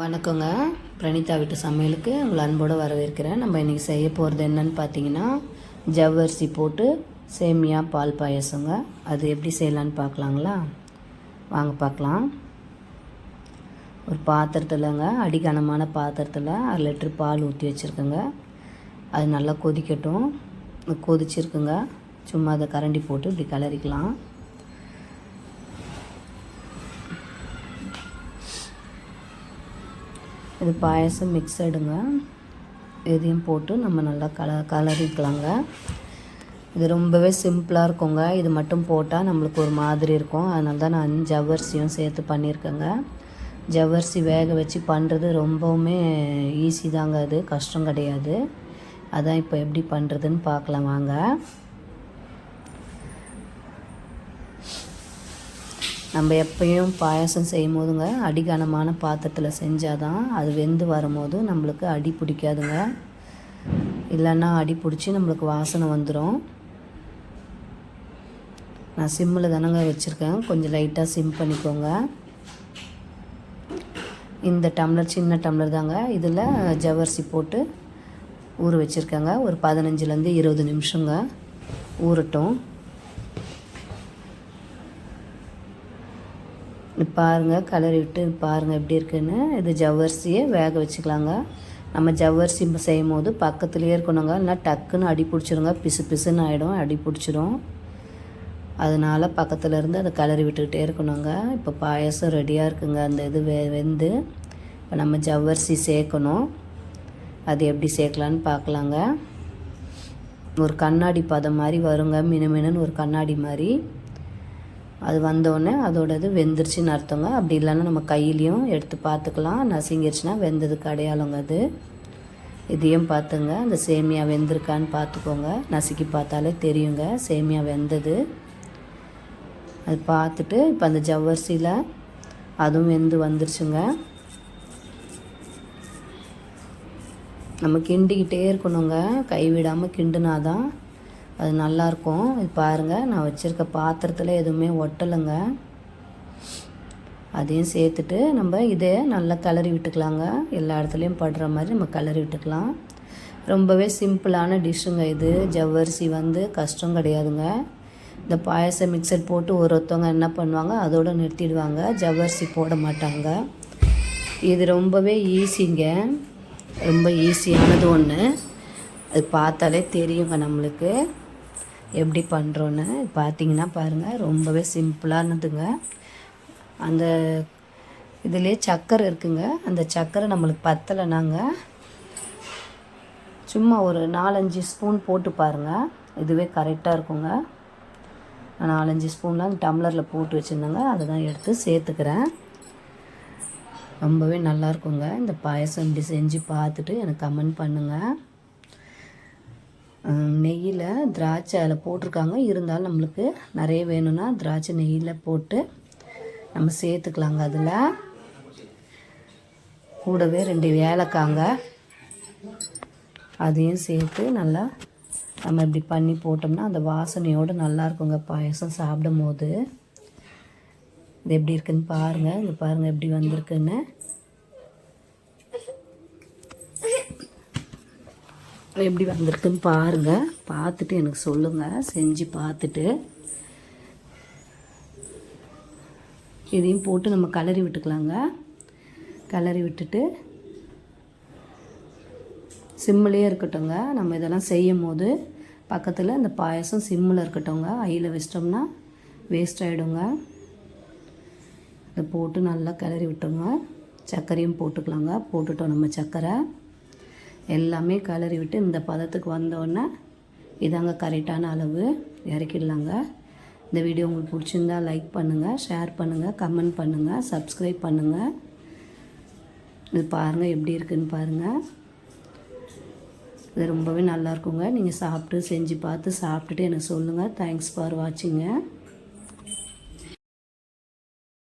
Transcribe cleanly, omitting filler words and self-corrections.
வணக்கங்க. பிரணீதா வீட்டு சமையலுக்கு உங்களை அன்போடு வரவேற்கிறேன். நம்ம இன்றைக்கி செய்ய போகிறது என்னன்னு பார்த்தீங்கன்னா, ஜவ்வரிசி போட்டு சேமியா பால் பாயசங்க. அது எப்படி செய்யலான்னு பார்க்கலாங்களா? வாங்க பார்க்கலாம். ஒரு பாத்திரத்தில்ங்க, அடிகனமான பாத்திரத்தில் 1/2 லிட்டர் பால் ஊற்றி வச்சுருக்கேங்க. அது நல்லா கொதிக்கட்டும். கொதிச்சிருக்குங்க. சும்மா அதை கரண்டி போட்டு இப்படி கிளறிக்கலாம். இது பாயசம் மிக்சடுங்க. இதையும் போட்டு நம்ம நல்லா கலரிக்கலாங்க. இது ரொம்பவே சிம்பிளாக இருக்குங்க. இது மட்டும் போட்டால் நம்மளுக்கு ஒரு மாதிரி இருக்கும். அதனால தான் நான் ஜவ்வரிசியும் சேர்த்து பண்ணியிருக்கேங்க. ஜவ்வரிசி வேக வச்சு பண்ணுறது ரொம்பவுமே ஈஸி தாங்க. அது கஷ்டம் கிடையாது. அதான் இப்போ எப்படி பண்ணுறதுன்னு பார்க்கலாம் வாங்க. நம்ம எப்பயும் பாயசம் செய்யும் போதுங்க அடிகனமான பாத்திரத்தில் செஞ்சால் தான் அது வெந்து வரும்போது நம்மளுக்கு அடி பிடிக்காதுங்க. இல்லைன்னா அடி பிடிச்சி நம்மளுக்கு வாசனை வந்துடும். நான் சிம்மில் தானங்க வச்சுருக்கேன். கொஞ்சம் லைட்டாக சிம் பண்ணிக்கோங்க. இந்த டம்ளர் சின்ன டம்ளர் தாங்க. இதில் ஜவ்வரிசி போட்டு ஊற வச்சுருக்கேங்க. ஒரு 15லேருந்து 20 நிமிஷங்க ஊறட்டும். பாருங்கள், கலரி விட்டு பாருங்கள் எப்படி இருக்குன்னு. இது ஜவ்வரிசியை வேக வச்சுக்கலாங்க. நம்ம ஜவ்வரிசி செய்யும் போது பக்கத்துலேயே இருக்கணுங்க. இல்லைனா டக்குன்னு அடி பிடிச்சிருங்க. பிசு பிசுன்னு ஆகிடும், அடி பிடிச்சிரும். அதனால் பக்கத்தில் இருந்து அதை கலரி விட்டுக்கிட்டே இருக்கணுங்க. இப்போ பாயசம் ரெடியாக இருக்குங்க. அந்த இது வெந்து இப்போ நம்ம ஜவ்வரிசி சேர்க்கணும். அது எப்படி சேர்க்கலான்னு பார்க்கலாங்க. ஒரு கண்ணாடி பதம் மாதிரி வருங்க. மினுமினுன்னு ஒரு கண்ணாடி மாதிரி அது வந்தோடனே அதோடது வெந்துருச்சுன்னு அர்த்தங்க. அப்படி இல்லைன்னா நம்ம கையிலையும் எடுத்து பார்த்துக்கலாம். நசுங்கிருச்சுன்னா வெந்ததுக்கு அடையாளங்க அது. இதையும் பார்த்துங்க, அந்த சேமியா வெந்திருக்கான்னு பார்த்துக்கோங்க. நசுக்கி பார்த்தாலே தெரியுங்க சேமியா வெந்தது. அது பார்த்துட்டு இப்போ அந்த ஜவ்வரிசியில் அதுவும் வெந்து வந்துருச்சுங்க. நம்ம கிண்டிக்கிட்டே இருக்கணுங்க. கைவிடாமல் கிண்டுனாதான் அது நல்லாயிருக்கும். இது பாருங்கள், நான் வச்சுருக்க பாத்திரத்தில் எதுவுமே ஒட்டலைங்க. அதையும் சேர்த்துட்டு நம்ம இதே நல்லா கிளறி விட்டுக்கலாங்க. எல்லா இடத்துலையும் படுற மாதிரி நம்ம கிளறி விட்டுக்கலாம். ரொம்பவே சிம்பிளான டிஷ்ஷுங்க இது. ஜவ்வரிசி கஷ்டம் கிடையாதுங்க. இந்த பாயசம் மிக்சர் போட்டு ஒருத்தவங்க என்ன பண்ணுவாங்க, அதோடு நிறுத்திடுவாங்க. ஜவ்வரிசி போட மாட்டாங்க. இது ரொம்பவே ஈஸிங்க. ரொம்ப ஈஸியானது ஒன்று. அது பார்த்தாலே தெரியுங்க நம்மளுக்கு எப்படி பண்ணுறோன்னு. பார்த்தீங்கன்னா பாருங்கள், ரொம்பவே சிம்பிளானதுங்க. அந்த இதுலேயே சர்க்கரை இருக்குங்க. அந்த சர்க்கரை நம்மளுக்கு பத்தலைனாங்க சும்மா ஒரு 4-5 ஸ்பூன் போட்டு பாருங்கள். இதுவே கரெக்டாக இருக்குங்க. நான் 4-5 ஸ்பூன்லாம் டம்ளரில் போட்டு வச்சுருந்தேங்க. அதை தான் எடுத்து சேர்த்துக்கிறேன். ரொம்பவே நல்லாயிருக்குங்க. இந்த பாயசம் இப்படி செஞ்சு பார்த்துட்டு எனக்கு கமெண்ட் பண்ணுங்கள். நெய்யில் திராட்சை அதில் போட்டிருக்காங்க. இருந்தாலும் நம்மளுக்கு நிறைய வேணும்னா திராட்சை நெய்யில் போட்டு நம்ம சேர்த்துக்கலாங்க. அதில் கூடவே 2 ஏலக்காங்க அதையும் சேர்த்து நல்லா நம்ம இப்படி பண்ணி போட்டோம்னா அந்த வாசனையோடு நல்லாயிருக்குங்க பாயசம் சாப்பிடும் போது. இது எப்படி இருக்குன்னு பாருங்கள். இது பாருங்கள் எப்படி வந்திருக்குன்னு. எப்படி வந்திருக்குன்னு பாருங்கள். பார்த்துட்டு எனக்கு சொல்லுங்கள். செஞ்சு பார்த்துட்டு இதையும் போட்டு நம்ம கலரி விட்டுக்கலாங்க. கலரி விட்டுட்டு சிம்மிலே இருக்கட்டும்ங்க. நம்ம இதெல்லாம் செய்யும் போது பக்கத்தில் இந்த பாயசம் சிம்மில் இருக்கட்டும்ங்க. ஐயில் வச்சிட்டோம்னா வேஸ்ட் ஆகிடுங்க. இதை போட்டு நல்லா கிளறி விட்டோங்க. சர்க்கரையும் போட்டுக்கலாங்க. போட்டுட்டோம் நம்ம சர்க்கரை எல்லாமே கிளறி விட்டு இந்த பதத்துக்கு வந்தோடனே இதாங்க கரெக்டான அளவு. இறக்கிடலாங்க. இந்த வீடியோ உங்களுக்கு பிடிச்சிருந்தா லைக் பண்ணுங்கள், ஷேர் பண்ணுங்கள், கமெண்ட் பண்ணுங்கள், சப்ஸ்கிரைப் பண்ணுங்கள். இது பாருங்கள் எப்படி இருக்குதுன்னு பாருங்கள். இது ரொம்பவே நல்லாயிருக்குங்க. நீங்கள் செஞ்சு பார்த்து சாப்பிட்டுட்டு எனக்கு சொல்லுங்கள். Thanks for வாட்சிங்க.